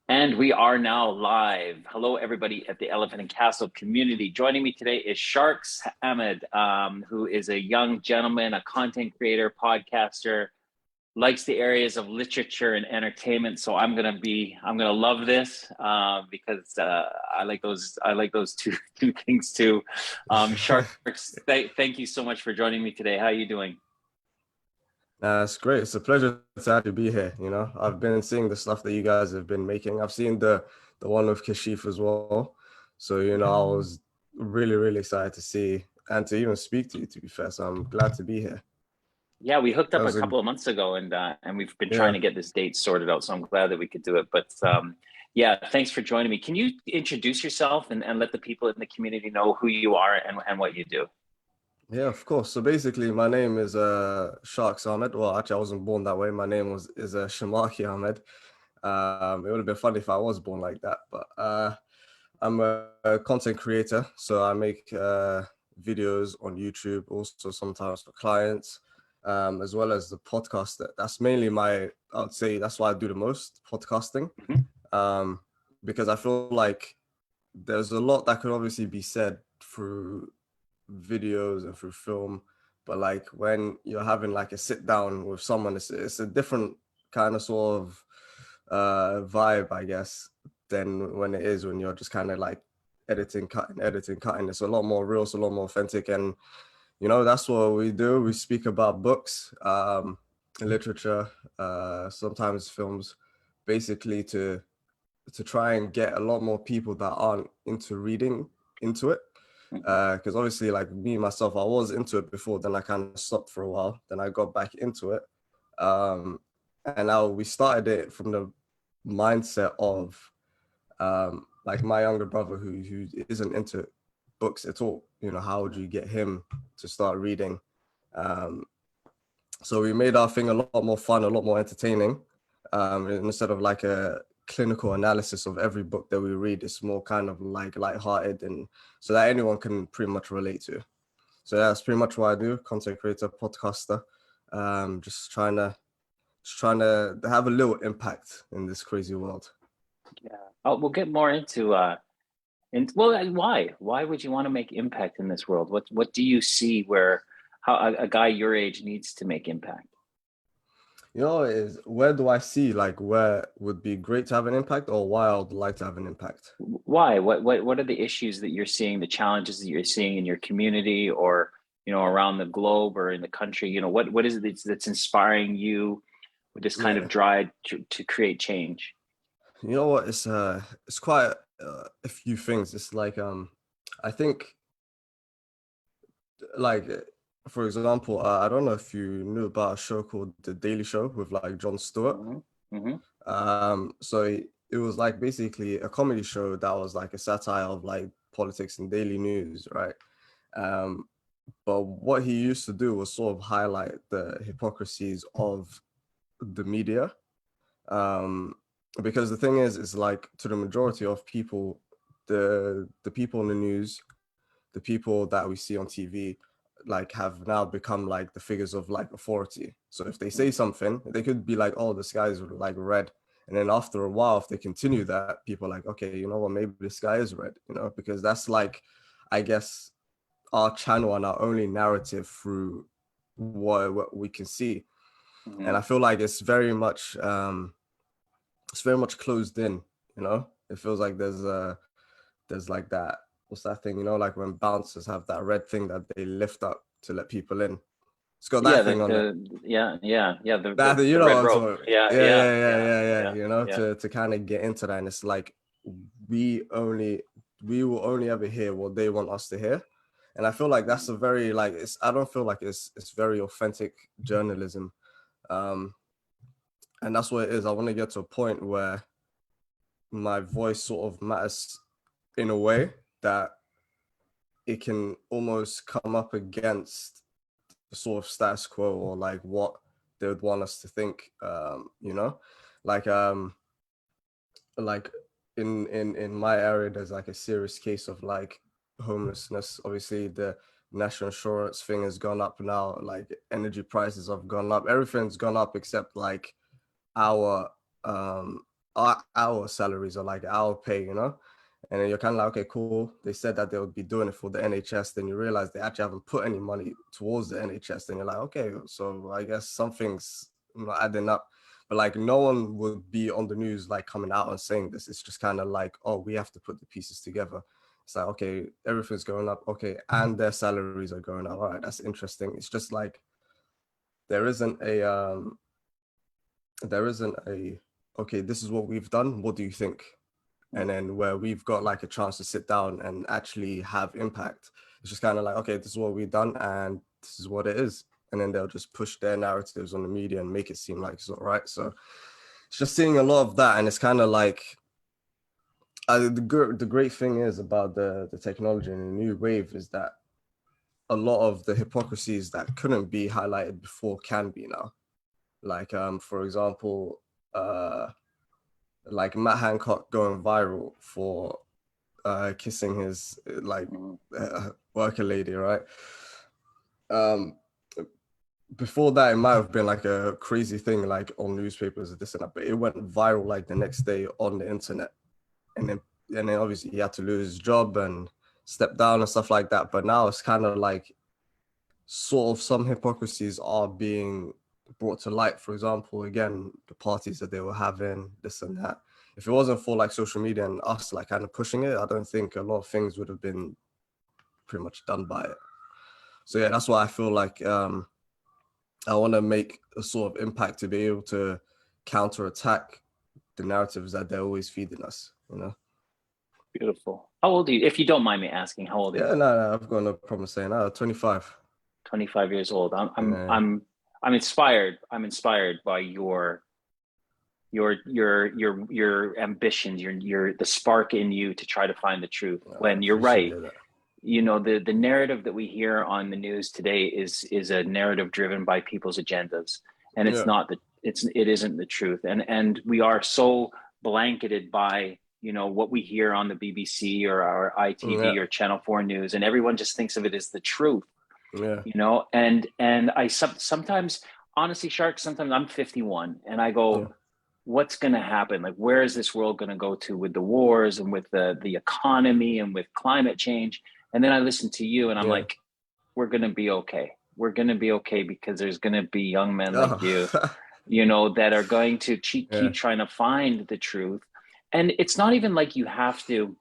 And we are now live. Hello, everybody at the Elephant and Castle community. Joining me today is Sharks Ahmed, who is a young gentleman, a content creator, podcaster, likes the areas of literature and entertainment. So I'm gonna love this because I like those two things too. Sharks, thank you so much for joining me today. How are you doing? It's great. It's a pleasure to actually be here. I've been seeing the stuff that you guys have been making. I've seen the one with Kashif as well. So, I was really excited to see and to even speak to you, to be fair. So I'm glad to be here. Yeah, we hooked That up a was a couple of months ago, and we've been trying yeah. to get this date sorted out. So I'm glad that we could do it. But yeah, thanks for joining me. Can you introduce yourself and let the people in the community know who you are and what you do? Yeah, of course. So basically my name is Sharks Ahmed. Well, actually I wasn't born that way. My name was is Sharmarke Ahmed. It would have been funny if I was born like that, but I'm a content creator, so I make videos on YouTube, also sometimes for clients, as well as the podcast. That's mainly I would say that's why I do the most, podcasting, Mhm. um, because I feel like there's a lot that could obviously be said through videos and through film, but like when you're having like a sit down with someone, it's a different kind of sort of vibe, I guess, than when it is when you're just kind of like editing, cutting. It's a lot more real, it's a lot more authentic, and that's what we do. We speak about books, literature, sometimes films, basically to try and get a lot more people that aren't into reading into it. Mhm. Because obviously, like me myself, I was into it before, then I kind of stopped for a while, then I got back into it. Um, and now we started it from the mindset of like my younger brother who isn't into books at all. How would you get him to start reading? Um, so we made our thing a lot more fun, a lot more entertaining. Instead of like a clinical analysis of every book that we read, it's more kind of like lighthearted and so that anyone can pretty much relate to. So yeah, that's pretty much what I do, content creator, podcaster. Just trying to have a little impact in this crazy world. Yeah. Oh, we'll get more into well, why would you want to make impact in this world? What do you see where how a guy your age needs to make impact? Is where do I see like where would be great to have an impact or why I would like to have an impact? Why? What are the issues that you're seeing, the challenges that you're seeing in your community or around the globe or in the country? What is it that's inspiring you with this kind of Yeah. drive to create change? You know what? It's quite a few things. It's like I think like for example, I don't know if you knew about a show called The Daily Show with like Jon Stewart. Hmm. Hmm. So it was like basically a comedy show that was like a satire of like politics and daily news, right? Um, but what he used to do was sort of highlight the hypocrisies of the media. Um, because the thing is like to the majority of people, the people in the news, the people that we see on TV, like have now become like the figures of like authority. So if they say something, they could be like, "Oh, the sky is like red," and then after a while, if they continue that, people are like, "Okay, you know what? Maybe the sky is red," because that's like, I guess, our channel and our only narrative through what we can see. And Hmm. I feel like it's very much closed in. It feels like there's like that, what's that thing, like when bouncers have that red thing that they lift up to let people in. It's got Yeah, that thing on it. yeah, That thing, the what red I'm rope. talking about. Yeah, Yeah, yeah, yeah, yeah, yeah, yeah, yeah. yeah, yeah. To kind of get into that. And it's like we only we will only ever hear what they want us to hear. And I feel like that's a very like it's I don't feel like it's very authentic journalism. Um and that's what it is. I want to get to a point where my voice sort of matters in a way that it can almost come up against the sort of status quo or like what they would want us to think. Like like in my area, there's like a serious case of like homelessness. Obviously, the national insurance thing has gone up now. Like energy prices have gone up. Everything's gone up except like our our salaries or like our pay, you know? And then you're kind of like, okay, cool. They said that they would be doing it for the NHS. Then you realize they actually haven't put any money towards the NHS. Then you're like, okay, so I guess something's not adding up. But like no one would be on the news like coming out and saying this. It's just kind of like, oh, we have to put the pieces together. It's like, okay, everything's going up. Okay, and their salaries are going up. All right, that's interesting. It's just like there isn't a okay, this is what we've done. What do you think? And then where we've got like a chance to sit down and actually have impact. It's just kind of like, okay, this is what we've done and this is what it is. And then they'll just push their narratives on the media and make it seem like it's all right. So it's just seeing a lot of that. And it's kind of like, the great thing is about the technology and the new wave is that a lot of the hypocrisies that couldn't be highlighted before can be now. Like, for example, like Matt Hancock going viral for kissing his like worker lady, right? Before that, it might have been like a crazy thing, like on newspapers or this and that, but it went viral like the next day on the internet, and then obviously he had to lose his job and step down and stuff like that. But now it's kind of like sort of some hypocrisies are being brought to light. For example, again, the parties that they were having, this and that. If it wasn't for like social media and us like kind of pushing it, I don't think a lot of things would have been pretty much done by it. So yeah, that's why I feel like I want to make a sort of impact to be able to counterattack the narratives that they're always feeding us, you know? Beautiful. How old are you? If you don't mind me asking, how old are Yeah, you? no, I've got no problem saying that. 25. 25 years old. Yeah, I'm inspired. I'm inspired by your ambitions, your the spark in you to try to find the truth. I When you're right, appreciate that. the narrative that we hear on the news today is a narrative driven by people's agendas, and it's Yeah, not the it isn't the truth, and we are so blanketed by what we hear on the BBC or our yeah, ITV or Channel 4 news, and everyone just thinks of it as the truth. yeah, And I sometimes, honestly, Shark, sometimes I'm 51 and I yeah, go, what's going to happen? Like, where is this world going to go to with the wars and with the economy and with climate change? And then I listen to you and I'm yeah. like, we're going to be okay. We're going to be okay because there's going to be young men like you, Oh, that are going to yeah, keep trying to find the truth. And it's not even like you have to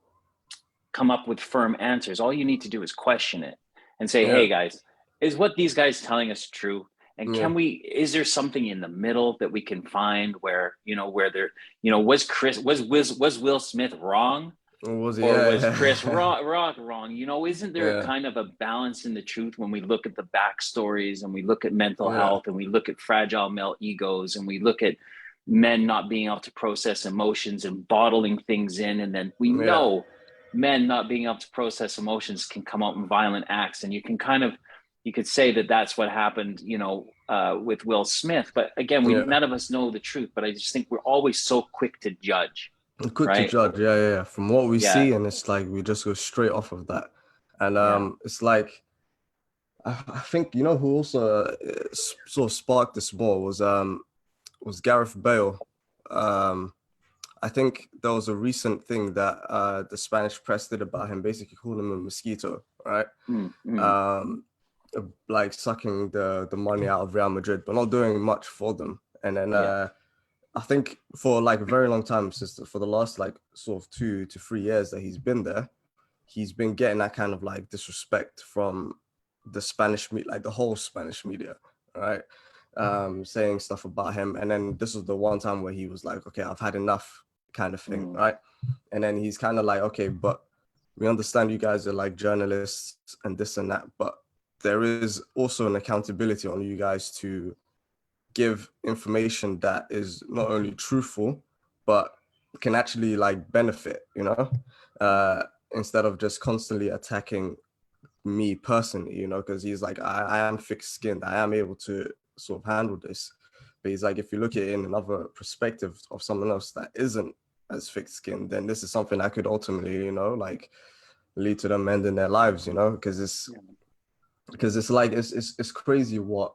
come up with firm answers. All you need to do is question it and say, yeah, hey guys, is what these guys telling us true? And yeah. is there something in the middle that we can find where, where there, was Will Smith wrong? What was it? Or was Yeah, Chris Rock wrong? Isn't there a yeah, kind of a balance in the truth when we look at the backstories and we look at mental yeah, health and we look at fragile male egos and we look at men not being able to process emotions and bottling things in, and then we yeah, know men not being able to process emotions can come out in violent acts, and you could say that that's what happened, with Will Smith. But again, we yeah. none of us know the truth. But I just think we're always so quick to judge, I'm quick to right? judge. Yeah, yeah, yeah. From what we Yeah, see, and it's like we just go straight off of that. And yeah. it's like I think you know who also sort of sparked this ball was Gareth Bale. Um, I think there was a recent thing that the Spanish press did about him, basically calling him a mosquito, right? Mm, mm, Um, like sucking the money out of Real Madrid, but not doing much for them. And then yeah. I think for like a very long time, for the last like sort of 2 to 3 years that he's been there, he's been getting that kind of like disrespect from the Spanish media, like the whole Spanish media, right? Saying stuff about him. And then this was the one time where he was like, okay, I've had enough kind of thing, Mm, right? And then he's kind of like, okay, but we understand you guys are like journalists and this and that, but there is also an accountability on you guys to give information that is not only truthful, but can actually like benefit, instead of just constantly attacking me personally, because he's like, I am thick skinned. I am able to sort of handle this. But he's like, if you look at it in another perspective of someone else that isn't as thick skinned, then this is something that could ultimately, like lead to them ending their lives, because yeah. it's like, it's crazy what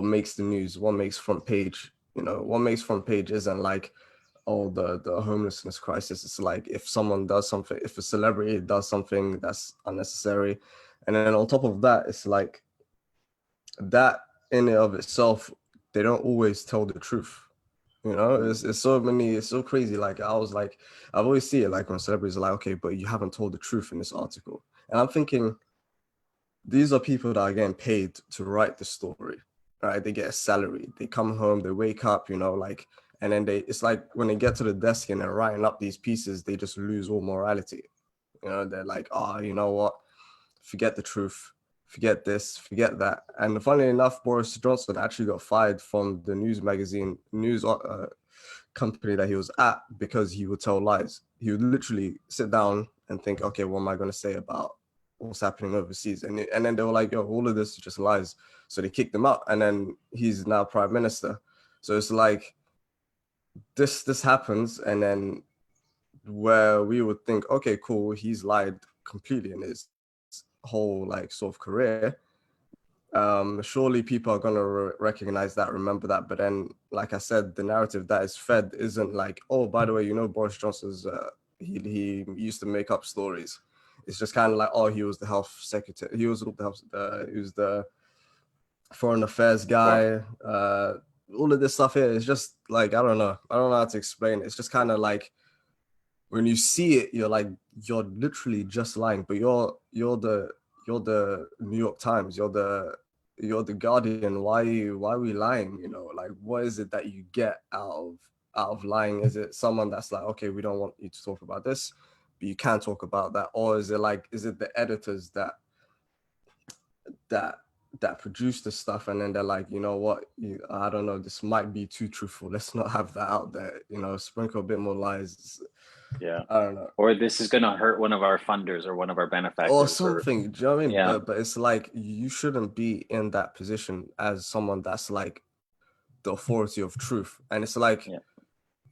makes the news, what makes front page, You know, what makes front page isn't like, oh, the homelessness crisis. It's like if someone does something, if a celebrity does something that's unnecessary, and then on top of that, it's like that in and of itself, they don't always tell the truth. You know, it's so many, it's so crazy. Like I was like, I've always see it like when celebrities are like, okay, but you haven't told the truth in this article. And I'm thinking, these are people that are getting paid to write the story, right? They get a salary. They come home, they wake up, you know, like, and then it's like when they get to the desk and they're writing up these pieces, they just lose all morality. You know, they're like, oh, you know what? Forget the truth, forget this, forget that. And funnily enough, Boris Johnson actually got fired from the news company that he was at because he would tell lies. He would literally sit down and think, okay, what am I going to say about what's happening overseas? And then they were like, yo, all of this is just lies. So they kicked him out, and then he's now prime minister. So it's like this happens, and then where we would think, okay, cool, he's lied completely in his whole like sort of career. Surely people are gonna recognize that, remember that. But then, like I said, the narrative that is fed isn't like, oh, by the way, you know, Boris Johnson's he used to make up stories. It's just kind of like, oh, he was the health secretary, he was the foreign affairs guy. All of this stuff here is just like, I don't know how to explain it. It's just kind of like when you see it, you're like, you're literally just lying, but you're the New York Times, you're the Guardian. Why are we lying? You know, like what is it that you get out of lying? Is it someone that's like, okay, we don't want you to talk about this, but you can't talk about that, or is it like, is it the editors that that produce the stuff, and then they're like, you know what, I don't know, this might be too truthful. Let's not have that out there. You know, sprinkle a bit more lies. Yeah. I don't know. Or this is going to hurt one of our funders or one of our Or benefactors or something. Do you know what I mean? yeah. But it's like you shouldn't be in that position as someone that's like the authority of truth. And it's like Yeah.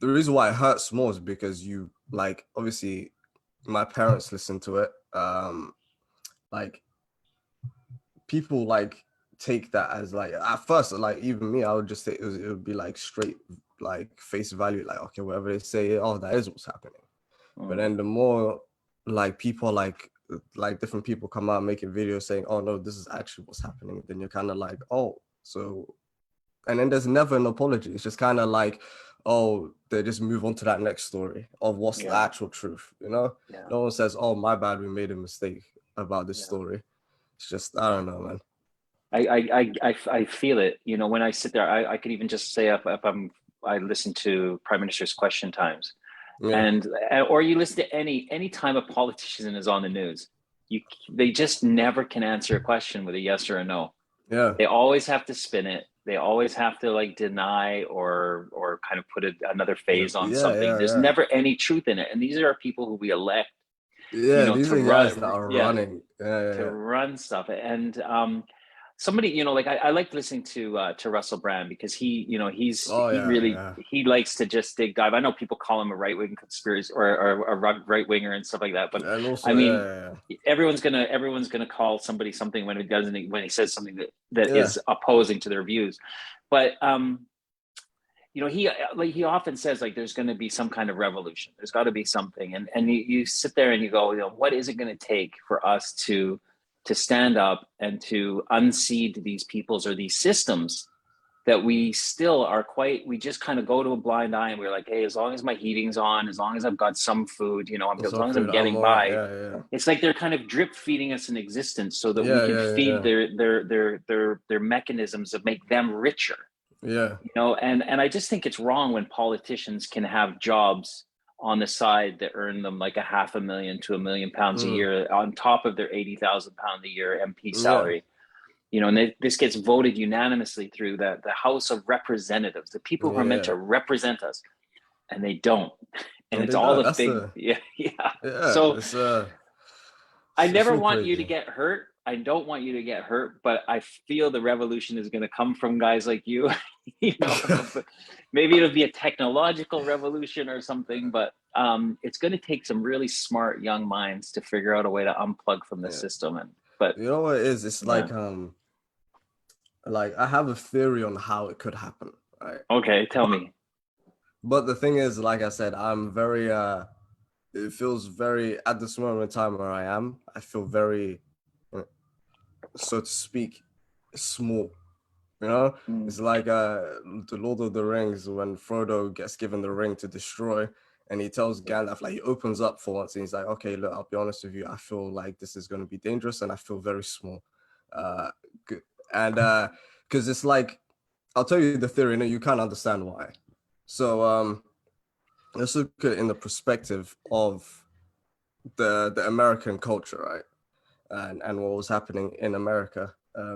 the reason why it hurts more is because you like obviously my parents listen to it. Like people like take that as like at first, like even me, I would just say it would be like straight like face value, like okay, whatever they say, oh, that is what's happening. But Mm. then the more like people like different people come out making videos saying, oh no, this is actually what's happening, then you're kind of like, oh, so, and then there's never an apology. It's just kind of like, oh, they just move on to that next story of what's the Yeah. actual truth, you know? Yeah. No one says, oh, my bad, we made a mistake about this Yeah. story. It's just, I don't know, man. I feel it. You know, when I sit there, I could even just say if I listen to Prime Minister's Question Times, Yeah, and or you listen to any time a politician is on the news, you they just never can answer a question with a yes or a no. yeah, They always have to spin it. They always have to like deny or kind of put another yeah, phase on yeah, something. yeah, There's yeah. never any truth in it, and these are people who we elect, Yeah, these to are guys run, that are yeah, running. Yeah, yeah, to yeah. run stuff. And somebody, like I like listening to Russell Brand because Oh he yeah, really, yeah. he likes to just dig dive. I know people call him a right wing conspiracy or a right winger and stuff like that, but And I also, mean, yeah, everyone's gonna call somebody something when it doesn't, when he says something that yeah, is opposing to their views. But he often says like there's going to be some kind of revolution. There's got to be something, and you sit there and you go, what is it going to take for us to stand up and to unseat these peoples or these systems that we still are we just kind of go to a blind eye and we're like, hey, as long as my heating's on, as long as I've got some food, yeah. as Some long as I'm food, I'm getting all right. by. Yeah, yeah, It's like they're kind of drip feeding us an existence so that we yeah, can yeah, feed yeah, their mechanisms that make them richer. yeah, And I just think it's wrong when politicians can have jobs on the side that earn them like a $500,000 to £1 million a mm, year on top of their £80,000 a year MP yeah, salary. And this gets voted unanimously through the House of Representatives, the people who are meant yeah. to represent us, and they don't. And And it's they all don't. the That's big, the yeah, yeah. yeah. So I It's never all want you to crazy. get hurt. I don't want you to get hurt, but I feel the revolution is going to come from guys like you. Maybe it'll be a technological revolution or something, but it's going to take some really smart young minds to figure out a way to unplug from the Yeah. system. But You know what it is? It's yeah, like I have a theory on how it could happen. right? Okay, tell But me. but the thing is, like I said, I'm very it feels very at this moment in time where I am, I feel very, uh, so to speak, small. You know, Mm. it's like the Lord of the Rings when Frodo gets given the ring to destroy, and he tells Gandalf, like he opens up for once, and he's like, "Okay, look, I'll be honest with you. I feel like this is going to be dangerous, and I feel very small." Uh, and because it's like, I'll tell you the theory, and you can't understand why. So let's look at it in the perspective of the American culture, right? And what was happening in America,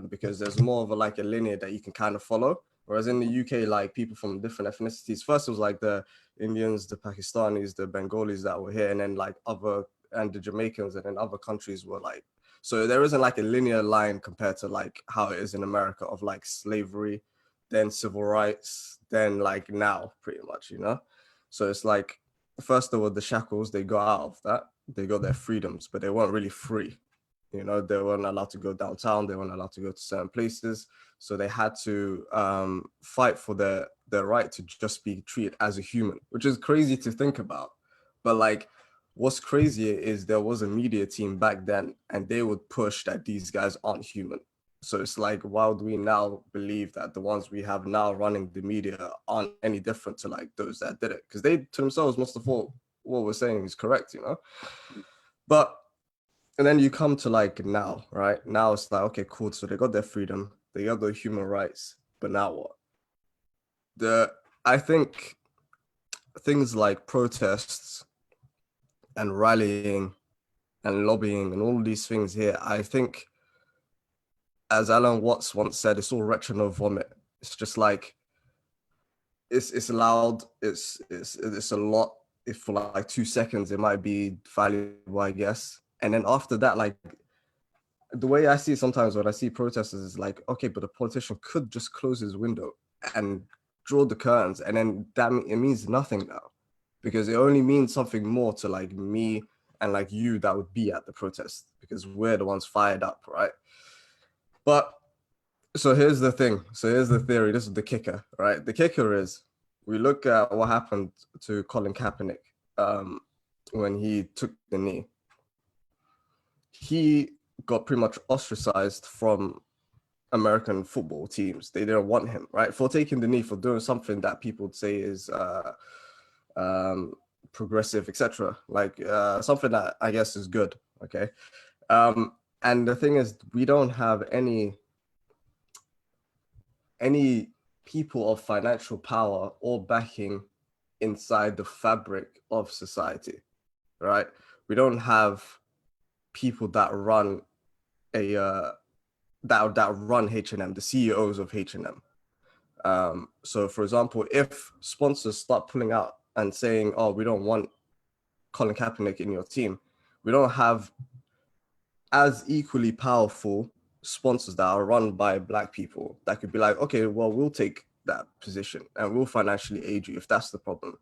because there's more of a like a linear that you can kind of follow. Whereas in the UK, like people from different ethnicities, first it was like the Indians, the Pakistanis, the Bengalis that were here, and then like other and the Jamaicans, and then other countries were like. So there isn't like a linear line compared to like how it is in America of like slavery, then civil rights, then like now pretty much, you know. So it's like first there were the shackles, they got out of that, they got their freedoms, but they weren't really free. You know, they weren't allowed to go downtown. They weren't allowed to go to certain places. So they had to fight for their right to just be treated as a human, which is crazy to think about. But like, what's crazier is there was a media team back then, and they would push that these guys aren't human. So it's like, why would we now believe that the ones we have now running the media aren't any different to like those that did it? Because they to themselves must have thought what we're saying is correct, you know? But and then you come to like now, right? Now it's like, okay, cool. So they got their freedom, they got their human rights, but now what? The I think things like protests and rallying and lobbying and all of these things here, I think, as Alan Watts once said, it's all retro no vomit. It's just like it's loud, it's a lot. If for like 2 seconds, it might be valuable, I guess. And then after that, like the way I see it sometimes when I see protesters is like, okay, but a politician could just close his window and draw the curtains, and then that it means nothing now, because it only means something more to like me and like you that would be at the protest because we're the ones fired up, right? But so here's the thing. So here's the theory. This is the kicker, right? The kicker is we look at what happened to Colin Kaepernick when he took the knee. He got pretty much ostracized from American football teams. They didn't want him, right? For taking the knee, for doing something that people would say is um, progressive, etc. Like something that I guess is good. Okay. And the thing is, we don't have any people of financial power or backing inside the fabric of society, right? We don't have people that run a that run H&M, the CEOs of H&M. So, for example, if sponsors start pulling out and saying, "Oh, we don't want Colin Kaepernick in your team," we don't have as equally powerful sponsors that are run by Black people that could be like, "Okay, well, we'll take that position and we'll financially aid you if that's the problem."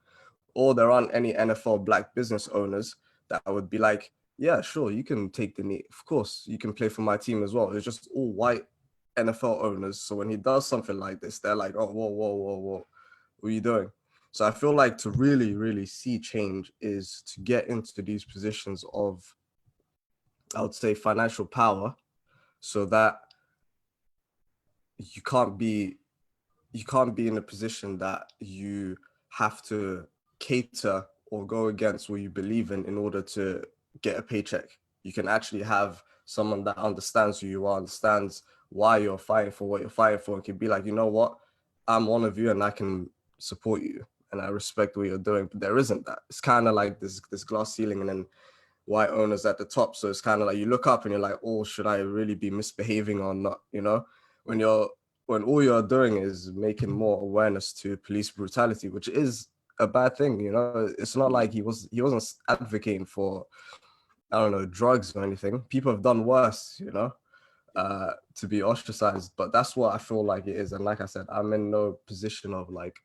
Or there aren't any NFL Black business owners that would be like, "Yeah, sure, you can take the knee. Of course, you can play for my team as well." It's just all white NFL owners. So when he does something like this, they're like, "Oh, whoa, whoa, whoa, whoa, what are you doing?" So I feel like to really, really see change is to get into these positions of, I would say, financial power, so that you can't be you can't be in a position that you have to cater or go against what you believe in order to get a paycheck. You can actually have someone that understands who you are, understands why you're fighting for what you're fighting for, and can be like, you know what, I'm one of you and I can support you and I respect what you're doing. But there isn't that. It's kind of like this glass ceiling and then white owners at the top. So it's kind of like you look up and you're like, oh, should I really be misbehaving or not? You know, when you're when all you're doing is making more awareness to police brutality, which is a bad thing. You know, it's not like he wasn't advocating for, I don't know, drugs or anything. People have done worse, you know, to be ostracized. But that's what I feel like it is. And like I said, I'm in no position of like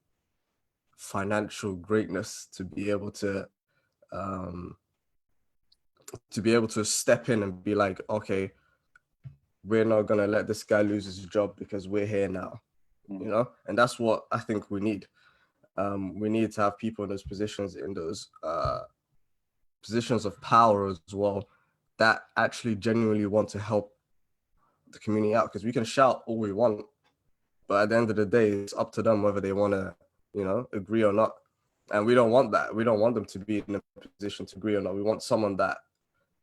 financial greatness um, to be able to step in and be like, okay, we're not gonna let this guy lose his job because we're here now. you know, and that's what I think we need. We need to have people in those positions, in those positions of power as well, that actually genuinely want to help the community out. Because we can shout all we want, but at the end of the day, it's up to them whether they want to, you know, agree or not. And we don't want that. We don't want them to be in a position to agree or not. We want someone that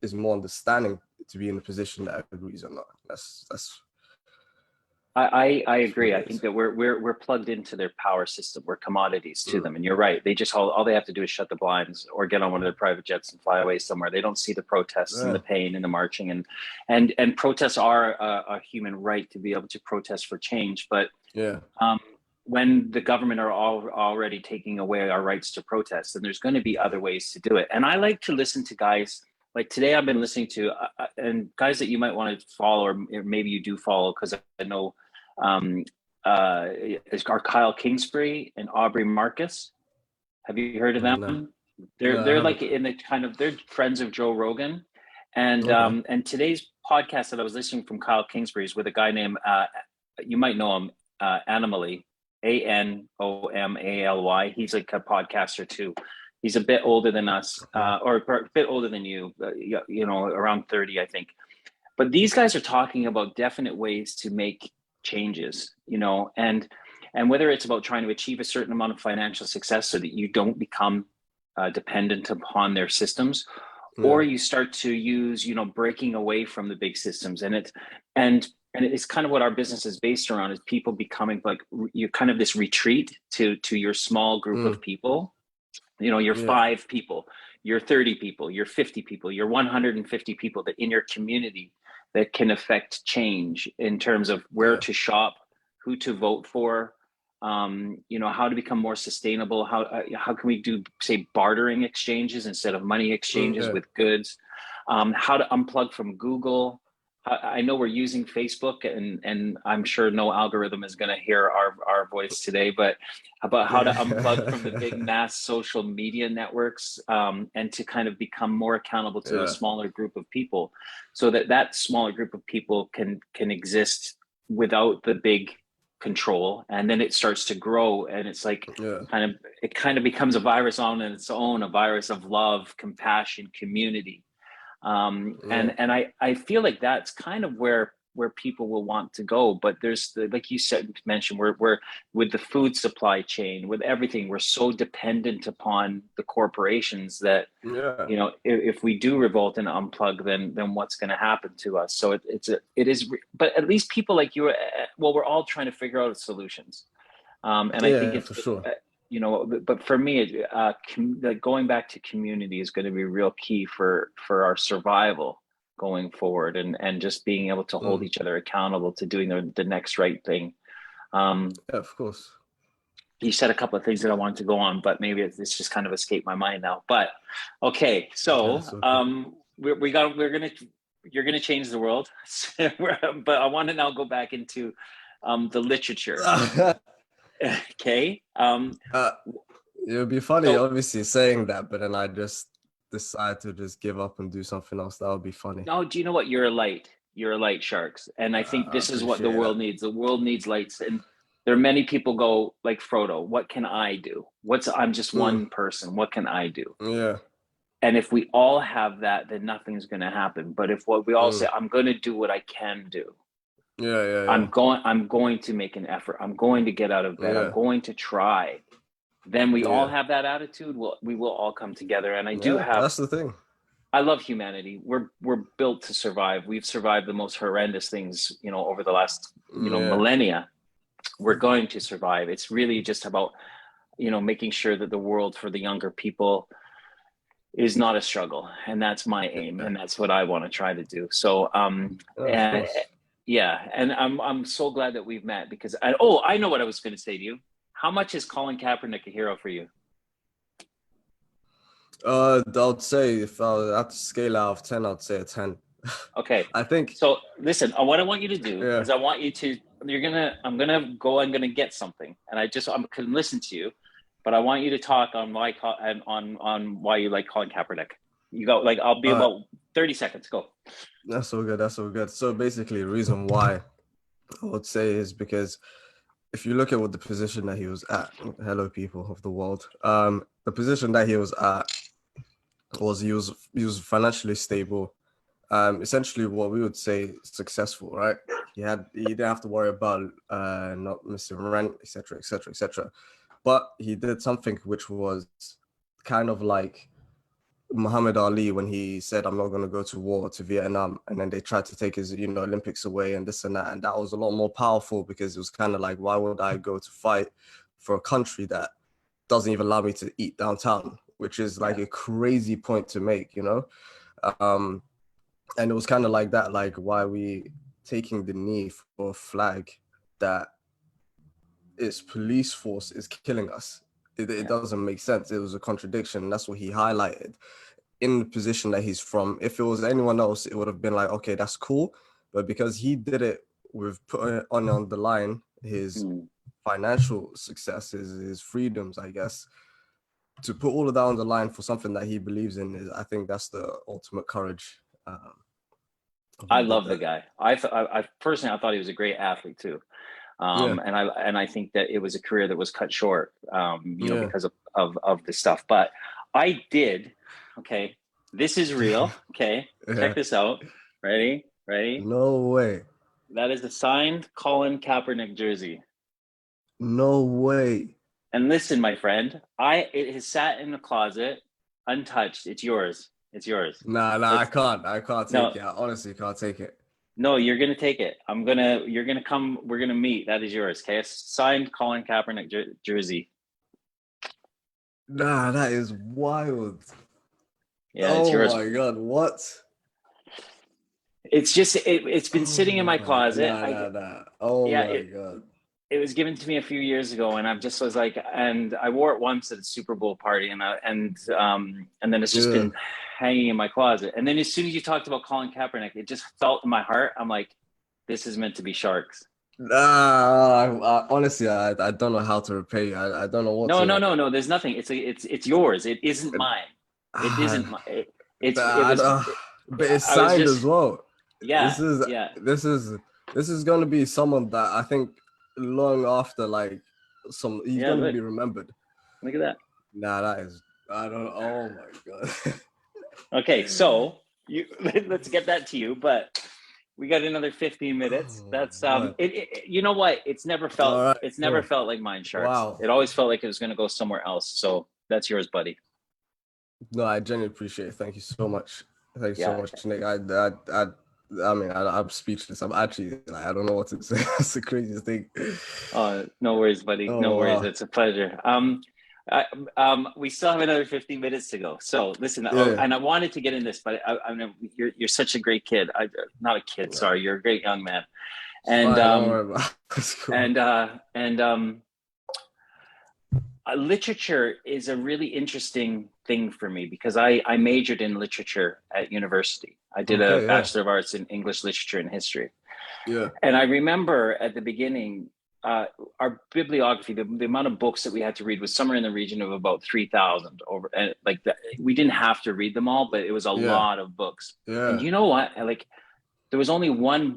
is more understanding to be in a position that agrees or not. That's I agree. what I it think is. that we're plugged into their power system. We're commodities to them, and you're right. They just all they have to do is shut the blinds or get on one of their private jets and fly away somewhere. They don't see the protests and Yeah, the pain and the marching, and protests are a human right to be able to protest for change. But yeah, um, when the government are already taking away our rights to protest, then there's going to be other ways to do it. And I like to listen to guys like today. I've been listening to and guys that you might want to follow, or maybe you do follow, because I know um, are Kyle Kingsbury and Aubrey Marcus. Have you heard of no, them? no, I They're like haven't. in the kind of they're friends of Joe Rogan, Okay, and today's podcast that I was listening from Kyle Kingsbury is with a guy named you might know him, Anomaly, Anomaly. He's like a podcaster too. He's a bit older than us, okay, or a bit older than you. You know, around 30, I think. But these guys are talking about definite ways to make changes. You know, and whether it's about trying to achieve a certain amount of financial success so that you don't become dependent upon their systems, yeah, or you start to use, you know, breaking away from the big systems. And it's kind of what our business is based around, is people becoming like you kind of this retreat to your small group of mm, people. You know, your yeah, 5 people, your 30 people, your 50 people, your 150 people that in your community that can affect change in terms of where yeah, to shop, who to vote for, you know, how to become more sustainable. How can we do, say, bartering exchanges instead of money exchanges yeah, with goods? How to unplug from Google. I know we're using Facebook, and I'm sure no algorithm is going to hear our voice today, but about how to unplug from the big yeah, mass social media networks, and to kind of become more accountable to a yeah, smaller group of people, so that that smaller group of people can exist without the big control, and then it starts to grow, and it's like yeah, it kind of becomes a virus on its own, a virus of love, compassion, community. yeah, And I feel like that's kind of where people will want to go. But there's the, like you said, mentioned, we're with the food supply chain, with everything, we're so dependent upon the corporations that, yeah, you know, if we do revolt and unplug, then what's going to happen to us? So it is, but at least people like you, well, we're all trying to figure out solutions. And I think yeah, it's, for sure. you know, but for me, like going back to community is going to be real key for our survival going forward, and just being able to hold Mm, each other accountable to doing the next right thing. Um, yeah, of course. you said a couple of things that I wanted to go on, but maybe it's just kind of escaped my mind now. But okay, Yeah, so it's okay. we're gonna you're gonna change the world, but I want to now go back into the literature. Okay. uh, it would be funny, So obviously, saying that, but then I just decide to just give up and do something else. That would be funny. no, do you know what? You're a light. You're a light, Sharks. And I think I this is what the appreciate world that. needs. The world needs lights. And there are many people go like Frodo, what can I do? I'm just Mm, one person. What can I do? yeah, And if we all have that, then nothing's going to happen. But if what we all mm, say, I'm going to do what I can do. yeah, yeah, I'm going to make an effort. I'm going to get out of bed. I'm yeah, going to try. Then we all yeah, have that attitude. We will all come together. And yeah. That's the thing. I love humanity. We're built to survive. We've survived the most horrendous things, you know, over the last, you know, Yeah, millennia. We're going to survive. It's really just about, you know, making sure that the world for the younger people is not a struggle, and that's my aim, yeah, and that's what I want to try to do. So, yeah, of uh, course. yeah, and I'm so glad that we've met, because I know what I was going to say to you. How much is Colin Kaepernick a hero for you? I'd say if I was at the scale out of 10, I'd say a 10. Okay. I think, So listen, what I want you to do yeah. is I'm gonna go, I'm gonna get something, and I'm gonna listen to you, but I want you to talk on on why you like Colin Kaepernick. You go, like, I'll be Uh, about 30 seconds. Go. that's so good. That's so good. So basically, the reason why I would say is because if you look at what the position that he was at, hello people of the world, the position that he was at was he was financially stable, essentially what we would say successful, right? He didn't have to worry about not missing rent, etc., etc., etc. But he did something which was kind of like Muhammad Ali when he said, "I'm not going to go to war to Vietnam," and then they tried to take his, Olympics away and this and that, and that was a lot more powerful because it was kind of like, why would I go to fight for a country that doesn't even allow me to eat downtown, which is like Yeah. a crazy point to make, Um, and it was kind of like that, like why we taking the knee for a flag that its police force is killing us. It Yeah. doesn't make sense. It was a contradiction. That's what he highlighted in the position that he's from. If it was anyone else, it would have been like, okay, that's cool. But because he did it with putting on the line his Mm. financial success, his freedoms, I guess, to put all of that on the line for something that he believes in, I think that's the ultimate courage. Of I what he did love the there. guy. I personally, I thought he was a great athlete too. Yeah, And I think that it was a career that was cut short, yeah, because of the stuff. But I did. Okay, this is real. Okay, check yeah. this out. Ready? Ready? No way. That is a signed Colin Kaepernick jersey. No way. And listen, my friend, it has sat in the closet, untouched. It's yours. It's yours. Nah, nah, I Let's can't. I can't take no, it. I honestly can't take it. no. You're gonna take it. You're gonna come. We're gonna meet. That is yours. Okay, a signed Colin Kaepernick jersey. Nah, that is wild. Yeah, it's Oh yours. my God, what? It's just it's been sitting in Oh my my, closet. nah, nah, nah. Oh Yeah, my God. it was given to me a few years ago, and I just was like, and I wore it once at a Super Bowl party, and then it's just Yeah. been hanging in my closet. And then as soon as you talked about Colin Kaepernick, it just felt in my heart. I'm like, this is meant to be Sharks. Nah, honestly, I don't know how to repay you. I don't know what No, no, to. no, no. There's nothing. It's yours. It isn't mine. It isn't Ah, my. It nah, was. but it's I was signed just as well. yeah, This is yeah, this is this is gonna be someone that I think long after like he's yeah. gonna Look, be remembered. look at that. Nah, that is I don't. Oh my God. Okay, so you let's get that to you, but we got another 15 minutes. Oh That's boy. you know what? All right, It's never cool. felt like mine sharks. Wow. It always felt like it was going to go somewhere else. So that's yours, buddy. No, I genuinely appreciate it. Thank you so much. Thank you so Yeah. much, Nick. I mean, I'm speechless. I'm actually like, I don't know what to say. That's the craziest thing. No worries, buddy. No Oh worries. wow. It's a pleasure. We still have another 15 minutes to go. So listen, Yeah. and I wanted to get in this, but I mean, you're such a great kid. Not a kid, Yeah. sorry. You're a great young man. It's And fine. Don't worry about it. It's cool. and literature is a really interesting thing for me because I majored in literature at university. I did a Okay. Yeah. Bachelor of Arts in English Literature and History. Yeah. And I remember at the beginning, our bibliography, the amount of books that we had to read was somewhere in the region of about 3,000 over. And like we didn't have to read them all, but it was a Yeah. lot of books. And Yeah. you know what? Like there was only one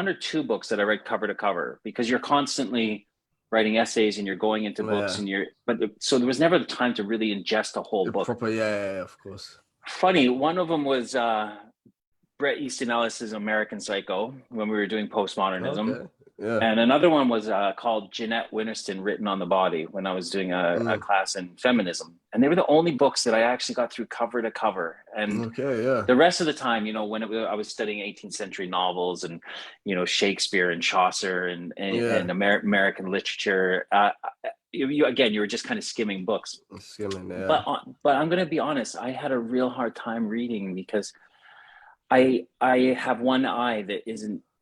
or two books that I read cover to cover because you're constantly writing essays and you're going into books Yeah. and so there was never the time to really ingest a whole book. Proper. Yeah, yeah, yeah. Of course. Funny, one of them was Bret Easton Ellis's American Psycho when we were doing postmodernism. Okay. Yeah. And another one was called Jeanette Winterston, Written on the Body, when I was doing a Mm. class in feminism. And they were the only books that I actually got through cover to cover. And Okay. Yeah. the rest of the time, when I was studying 18th century novels and, Shakespeare and Chaucer and Yeah. American literature, again, you were just kind of skimming books. Skimming. Yeah. But I'm going to be honest, I had a real hard time reading because I have one eye that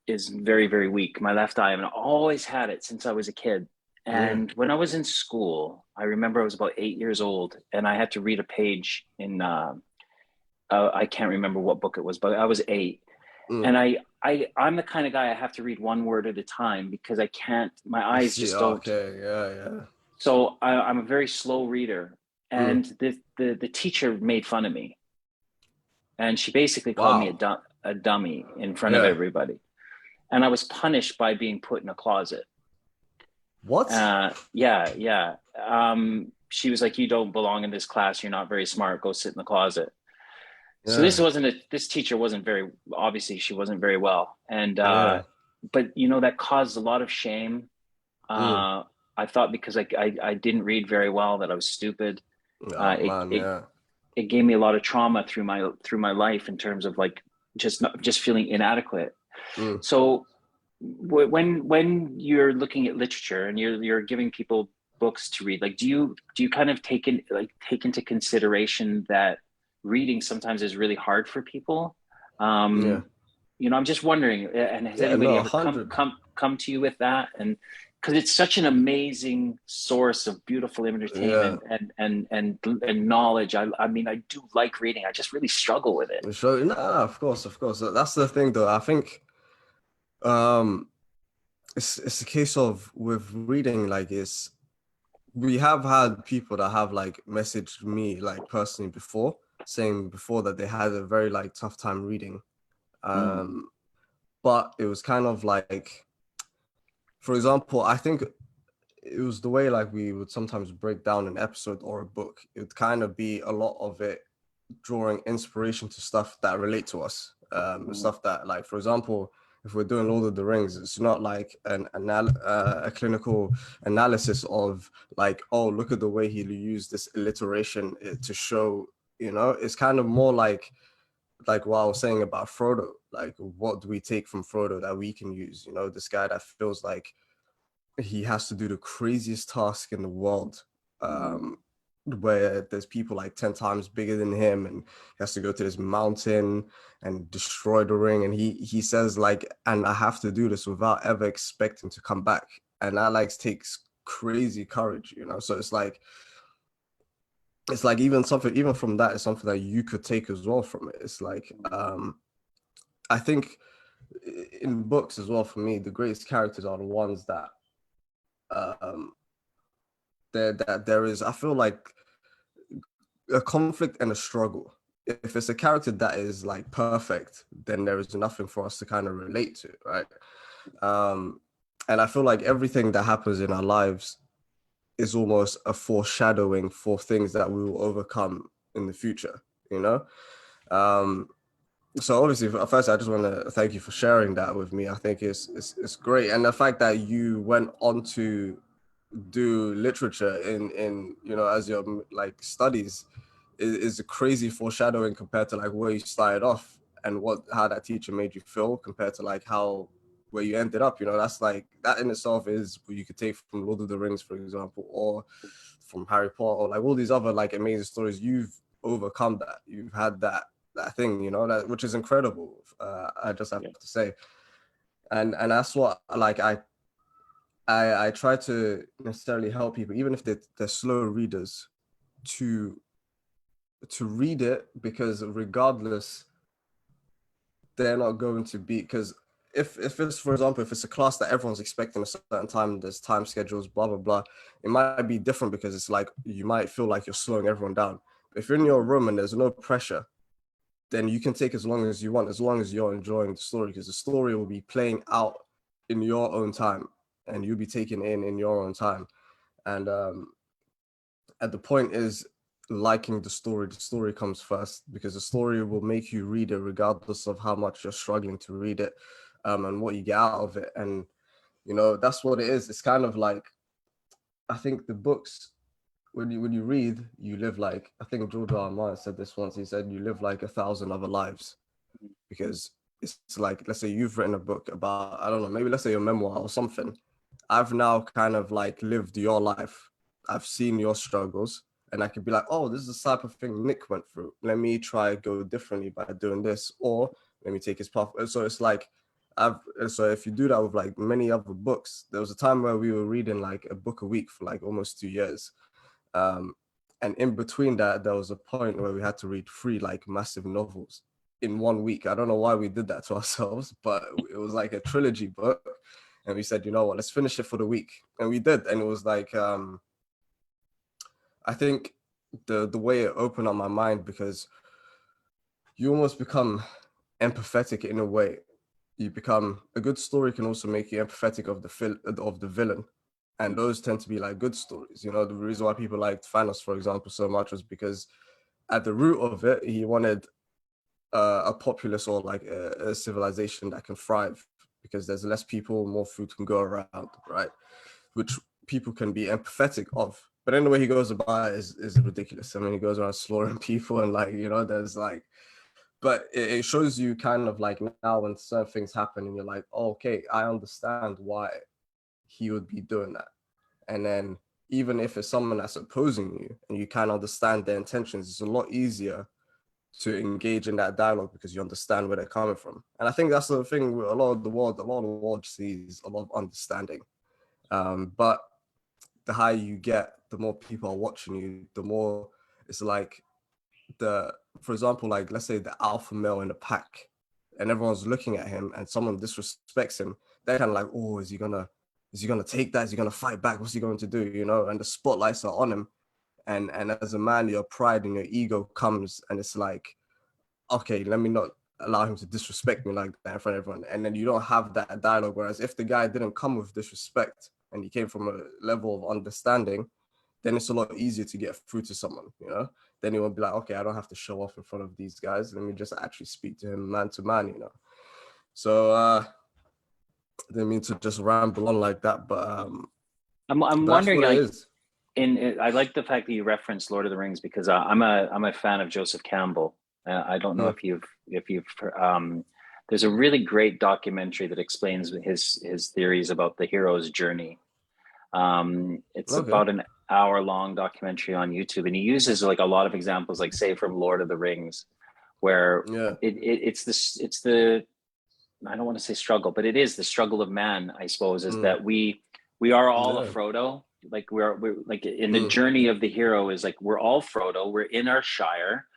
is very, very weak, my left eye, and I always had it since I was a kid. Yeah. And when I was in school, I remember I was about 8 years old, and I had to read a page in I can't remember what book it was, but I was 8, Mm. and I'm the kind of guy I have to read one word at a time because I can't. My I eyes see. just don't. Okay. Yeah. Yeah. So I'm a very slow reader, Mm. and the teacher made fun of me, and she basically called me Wow. a dummy in front of Yeah. everybody, and I was punished by being put in a closet. What? Yeah. She was like, "You don't belong in this class. You're not very smart. Go sit in the closet." So Yeah, this teacher wasn't very, obviously she wasn't very well. And yeah. but you know, that caused a lot of shame. Mm. Uh I thought because I didn't read very well, that I was stupid. Oh It man, it yeah. it gave me a lot of trauma through my life, in terms of like just feeling inadequate. Mm. So when you're looking at literature and you're giving people books to read, like do you kind of take into consideration that reading sometimes is really hard for people? Yeah. um I'm just wondering, and has Yeah, no, anybody a ever hundred. come to you with that? And because it's such an amazing source of beautiful Yeah. entertainment and knowledge. I mean, I do like reading. I just really struggle with it. So, nah, of course, of course. That's the thing though. I think um it's a case of with reading, like it's we have had people that have like messaged me like personally before, saying before that they had a very like tough time reading. Mm, Um, but it was kind of like, for example, I think it was the way like we would sometimes break down an episode or a book. It would kind of be a lot of it drawing inspiration to stuff that relate to us. mm, Stuff that, like, for example, if we're doing Lord of the Rings, it's not like a clinical analysis of like, oh, look at the way he used this alliteration to show. It's kind of more like what I was saying about Frodo. Like, what do we take from Frodo that we can use? This guy that feels like he has to do the craziest task in the world, mm, where there's people like 10 times bigger than him, and he has to go to this mountain and destroy the ring, and he says like, and I have to do this without ever expecting to come back. And that like takes crazy courage. So it's like even from that is something that you could take as well from it. It's like I think in books as well, for me, the greatest characters are the ones that um there is, I feel like, a conflict and a struggle. If it's a character that is like perfect, then there is nothing for us to kind of relate to, right? Um, and I feel like everything that happens in our lives is almost a foreshadowing for things that we will overcome in the future, you know? Um, so obviously, first, I just want to thank you for sharing that with me. I think it's great, and the fact that you went on to do literature in as your like studies is a crazy foreshadowing compared to like where you started off and how that teacher made you feel compared to like how where you ended up. That's like that in itself is what you could take from Lord of the Rings, for example, or from Harry Potter, or like all these other like amazing stories. You've overcome that. You've had that thing, that which is incredible. I just have yeah. to say, and that's what like I try to necessarily help people, even if they're slow readers, to read it, because regardless, they're not going to be, because if it's, for example, if it's a class that everyone's expecting a certain time, there's time schedules, blah blah blah, it might be different because it's like you might feel like you're slowing everyone down. But if you're in your room and there's no pressure, then you can take as long as you want, as long as you're enjoying the story, because the story will be playing out in your own time, and you'll be taken in your own time. And the point is liking the story. The story comes first, because the story will make you read it regardless of how much you're struggling to read it, and what you get out of it. And that's what it is. It's kind of like, I think the books, when you read, you live like, I think George R. R. Martin said this once. He said you live like 1,000 other lives, because it's like, let's say you've written a book about, I don't know, maybe let's say your memoir or something. I've now kind of like lived your life. I've seen your struggles, and I could be like, oh, this is the type of thing Nick went through. Let me try go differently by doing this, or let me take his path. So it's like, so if you do that with like many other books, there was a time where we were reading like a book a week for like almost 2 years. Um, and in between that, there was a point where we had to read 3 like massive novels in 1 week. I don't know why we did that to ourselves, but it was like a trilogy book. And we said, you know what, let's finish it for the week. And we did. And it was like, I think the way it opened up my mind, because you almost become empathetic in a way. You become, a good story can also make you empathetic of the villain. And those tend to be like good stories. You know, the reason why people liked Thanos, for example, so much was because at the root of it, he wanted a populace or like a civilization that can thrive because there's less people, more food can go around, right? Which people can be empathetic of. But then the way he goes about it is ridiculous. I mean, he goes around slaughtering people and like, you know, there's like, but it shows you kind of like now when certain things happen and you're like, oh, okay, I understand why he would be doing that. And then even if it's someone that's opposing you and you kind of understand their intentions, it's a lot easier to engage in that dialogue because you understand where they're coming from. And I think that's the thing with a lot of the world sees a lot of understanding. But the higher you get, the more people are watching you, the more it's like for example, like let's say the alpha male in the pack and everyone's looking at him and someone disrespects him, they're kind of like, oh, is he gonna take that? Is he gonna fight back? What's he going to do? You know, and the spotlights are on him. And as a man, your pride and your ego comes and it's like, okay, let me not allow him to disrespect me like that in front of everyone. And then you don't have that dialogue. Whereas if the guy didn't come with disrespect and he came from a level of understanding, then it's a lot easier to get through to someone, you know? Then he won't be like, okay, I don't have to show off in front of these guys. Let me just actually speak to him man to man, you know? So I didn't mean to just ramble on like that, I'm but that's wondering, what it like, is. I like the fact that you referenced Lord of the Rings because I'm a fan of Joseph Campbell. I don't know Mm, if you've there's a really great documentary that explains his theories about the hero's journey. It's okay. about an hour long documentary on YouTube, and he uses like a lot of examples, like say from Lord of the Rings, where Yeah. it's the I don't want to say struggle, but it is the struggle of man, I suppose, is Mm, that we are all a yeah. Frodo. Like we're like in the Mm, journey of the hero is like we're all Frodo. We're in our shire.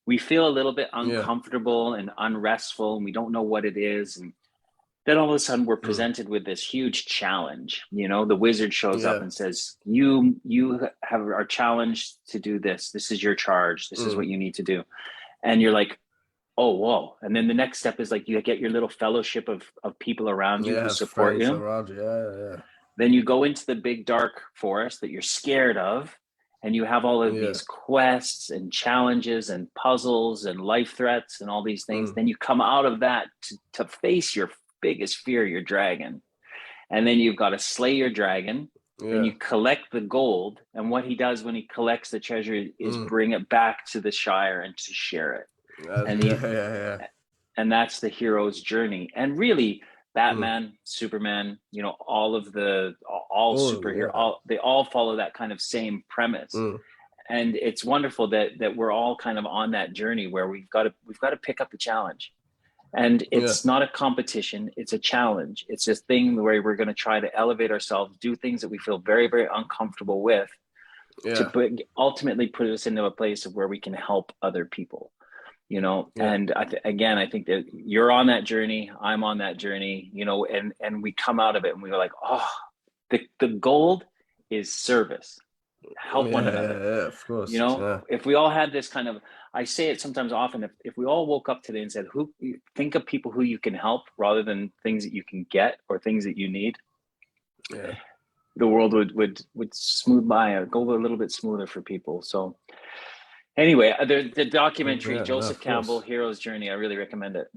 We feel a little bit yeah. uncomfortable and unrestful, and we don't know what it is. And then all of a sudden, we're Mm, presented with this huge challenge. You know, the wizard shows up yeah. and says, you have are challenged to do this. This is your charge. This is Mm, what you need to do." And you're like, oh whoa. And then the next step is like you get your little fellowship of people around you who yeah. support Friends you. around you. Yeah. Yeah. Then you go into the big dark forest that you're scared of, and you have all of Yeah. these quests and challenges and puzzles and life threats and all these things. Mm, Then you come out of that to face your biggest fear, your dragon. And then you've got to slay your dragon. Then yeah. you collect the gold. And what he does when he collects the treasure is Mm, bring it back to the Shire and to share it. And yeah. he Yeah. and that's the hero's journey. And really, Mm, Batman, Superman, you know, all of the all oh superhero, yeah. all they all follow that kind of same premise. Mm, And it's wonderful that we're all kind of on that journey where we've got to pick up the challenge. And yeah. it's not a competition, it's a challenge. It's a thing where we're going to try to elevate ourselves, do things that we feel very, very uncomfortable with Yeah. to ultimately put us into a place of where we can help other people, you know. Yeah. And again, I think that you're on that journey, I'm on that journey, you know, and we come out of it and we were like, oh, the gold is service, help one Yeah. Yeah. another, Yeah. Of you course. know. Yeah. If we all had this kind of, I say it sometimes often, if we all woke up today and said, who think of people who you can help rather than things that you can get or things that you need, Yeah. the world would smooth by, go a little bit smoother for people. So anyway, the documentary Yeah. No. Joseph Of Campbell, course. Hero's Journey, I really recommend it.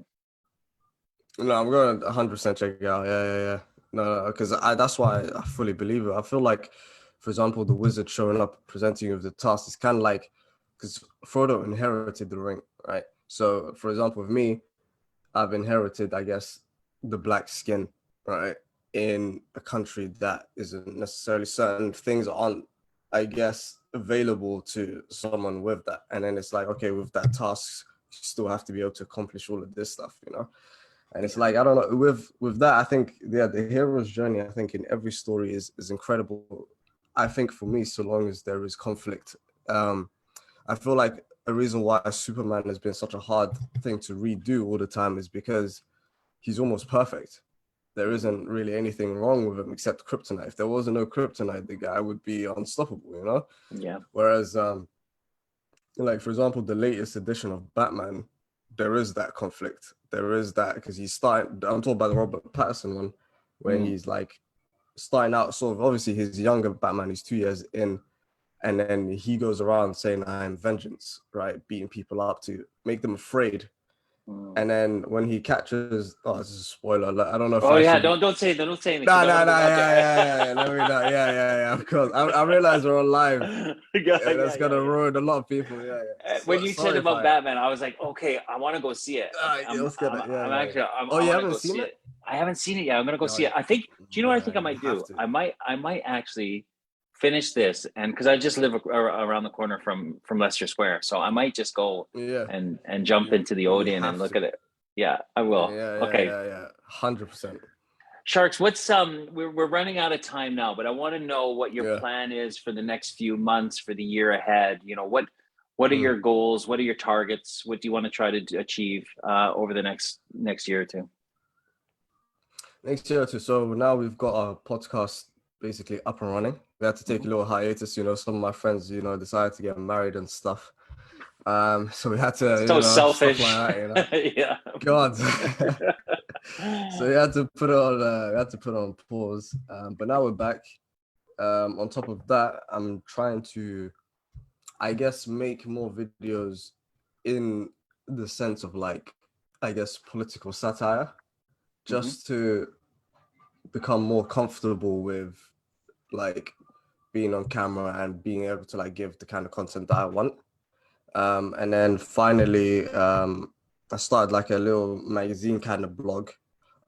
No, I'm going to 100% check it out. Yeah. Yeah. Yeah. No, because that's why I fully believe it. I feel like, for example, the wizard showing up, presenting you with the task, is kind of like because Frodo inherited the ring, right? So, for example, with me, I've inherited, I guess, the black skin, right? In a country that isn't necessarily certain things aren't, I guess, available to someone with that. And then it's like, okay, with that task, you still have to be able to accomplish all of this stuff, you know? And it's Yeah. like, I don't know, with that, I think the hero's journey, I think in every story is incredible. I think for me, so long as there is conflict. I feel like a reason why Superman has been such a hard thing to redo all the time is because he's almost perfect. There isn't really anything wrong with him except kryptonite. If there wasn't no kryptonite, the guy would be unstoppable, you know? Yeah. Whereas, like, for example, the latest edition of Batman, there is that conflict. There is that because he's starting, I'm talking about the Robert Pattinson one, where Mm. he's like starting out sort of obviously he's younger Batman, he's 2 years in, and then he goes around saying I am vengeance, right? Beating people up to make them afraid. Mm. And then when he catches, oh, this is a spoiler alert. I don't know if Oh I yeah, should. don't say anything because Nah, I want nah, to go nah, watch yeah, it. yeah, yeah, yeah. Let me not, yeah. Of course, I realize we're on live. That's gonna Yeah. ruin a lot of people. Yeah, yeah. When So you said sorry if about I. Batman, I was like, okay, I want to go see it. Yeah, let's get it. Yeah, yeah, yeah. Oh, I you want to haven't go seen see it? it. I haven't seen it yet. I'm gonna go No, see it. I think. Do you know what I think I man, you might have do? to. I might actually finish this, and because I just live around the corner from Leicester Square, so I might just go Yeah, and jump into the you Odeon and have look to. at it. Yeah, I will. Okay, Yeah. 100%. Sharks, what's we're running out of time now, but I want to know what your Yeah. plan is for the next few months, for the year ahead. You know, what are Mm. your goals? What are your targets? What do you want to try to achieve over the next year or two? Next year too. So now we've got our podcast basically up and running. We had to take Mhm. a little hiatus. Some of my friends, decided to get married and stuff. So we had to, So stuff like selfish. that. Yeah. God. So we had to put on pause. But now we're back. On top of that, I'm trying to, I guess, make more videos in the sense of like, I guess, political satire, Mhm. just to become more comfortable with like being on camera and being able to like give the kind of content that I want. And then finally, I started like a little magazine kind of blog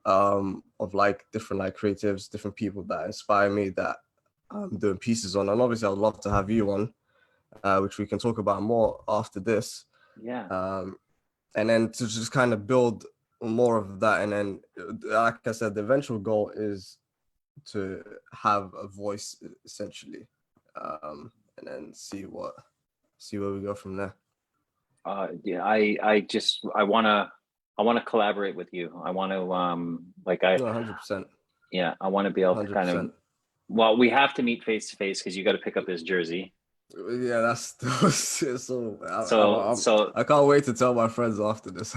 of like different like creatives, different people that inspire me that I'm doing pieces on. And obviously, I'd love to have you on, which we can talk about more after this. Yeah. Um, and then to just kind of build more of that. And then, like I said, the eventual goal is to have a voice essentially, and then see where we go from there. Yeah. I want to collaborate with you. I want to No, 100%, yeah, I want to be able to kind of 100%. well, we have to meet face to face because you got to pick up this jersey. Yeah, that's so. So I can't wait to tell my friends after this.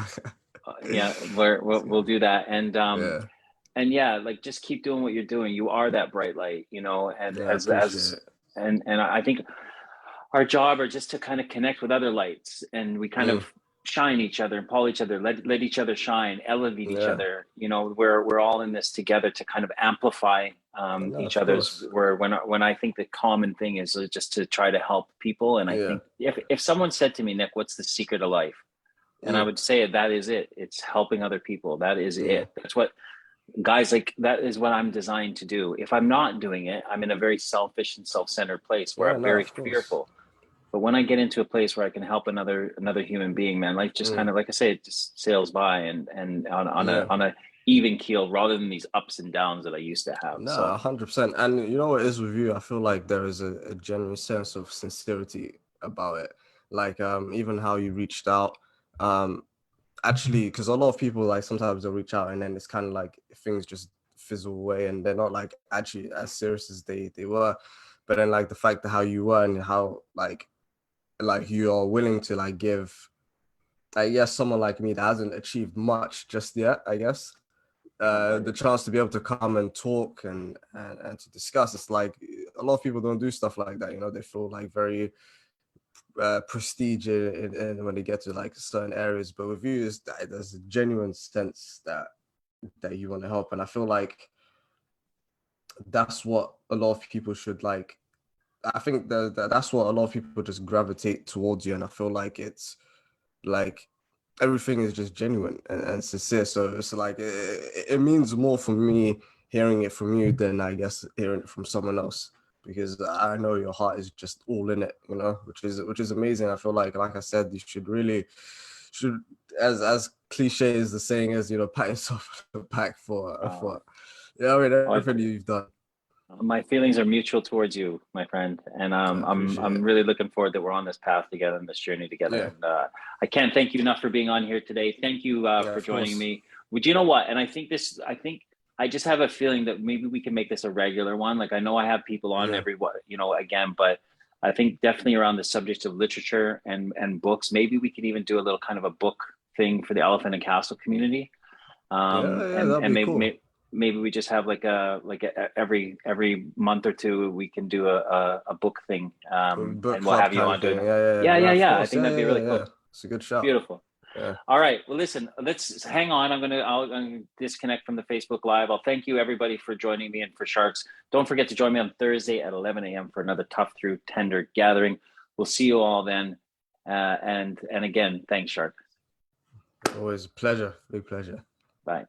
yeah, we'll do that, Yeah, and yeah, like just keep doing what you're doing. You are that bright light, you know, and yeah, I appreciate it. and I think our job are just to kind of connect with other lights, and we kind of Mm, shine each other and pull each other, let each other shine, elevate each yeah, other. You know, we're all in this together to kind of amplify no, each of other's. course. Where when I think the common thing is just to try to help people, and I Yeah, think if someone said to me, Nick, what's the secret of life? And I mm, would say that is it. It's helping other people. That is mm, it. That's what guys like. That is what I'm designed to do. If I'm not doing it, I'm in a very selfish and self-centered place where yeah, I'm no, very of course. fearful. But when I get into a place where I can help another human being, man, life just kind Mm, of like I say, it just sails by and yeah, on a even keel rather than these ups and downs that I used to have. no, So 100%. And you know what it is with you? I feel like there is a genuine sense of sincerity about it. Like even how you reached out. Um, Actually, because a lot of people like sometimes they'll reach out and then it's kind of like things just fizzle away and they're not like actually as serious as they were. But then like the fact that how you were and how like you are willing to like give, I guess, someone like me that hasn't achieved much just yet, I guess, the chance to be able to come and talk and to discuss. It's like a lot of people don't do stuff like that. They feel like very prestige in when they get to like certain areas. But with you, is that there's a genuine sense that you want to help, and I feel like that's what a lot of people should like. I think that's what a lot of people just gravitate towards you, and I feel like it's like everything is just genuine and sincere. So it's like it means more for me hearing it from you than I guess hearing it from someone else, because I know your heart is just all in it, which is amazing. I feel like I said, you should as cliche as the saying is, pat yourself on the back uh, for I mean well, everything you've done. my feelings are mutual towards you, my friend, and I appreciate I'm it. really looking forward that we're on this path together and this journey together. Yeah, And I can't thank you enough for being on here today. Thank you yeah, for of joining course. me. Would you know what? And I think I just have a feeling that maybe we can make this a regular one. Like I know I have people on Yeah, every what again, but I think definitely around the subject of literature and books. Maybe we could even do a little kind of a book thing for the Elephant and Castle community. yeah, that'd And be maybe cool. maybe we just have every month or two we can do a book thing, Book and we'll club have you kind of on thing. doing. Yeah, Yeah, yeah, yeah, of yeah. I course. think Yeah, that'd be yeah, really yeah, yeah. cool. It's a good shout. Beautiful. Yeah. All right. Well, listen, let's hang on. I'm gonna disconnect from the Facebook Live. I'll thank you everybody for joining me and for Sharks. Don't forget to join me on Thursday at 11 a.m. for another Tough Through Tender gathering. We'll see you all then. And again, thanks, Shark. Always a pleasure. Big pleasure. Bye.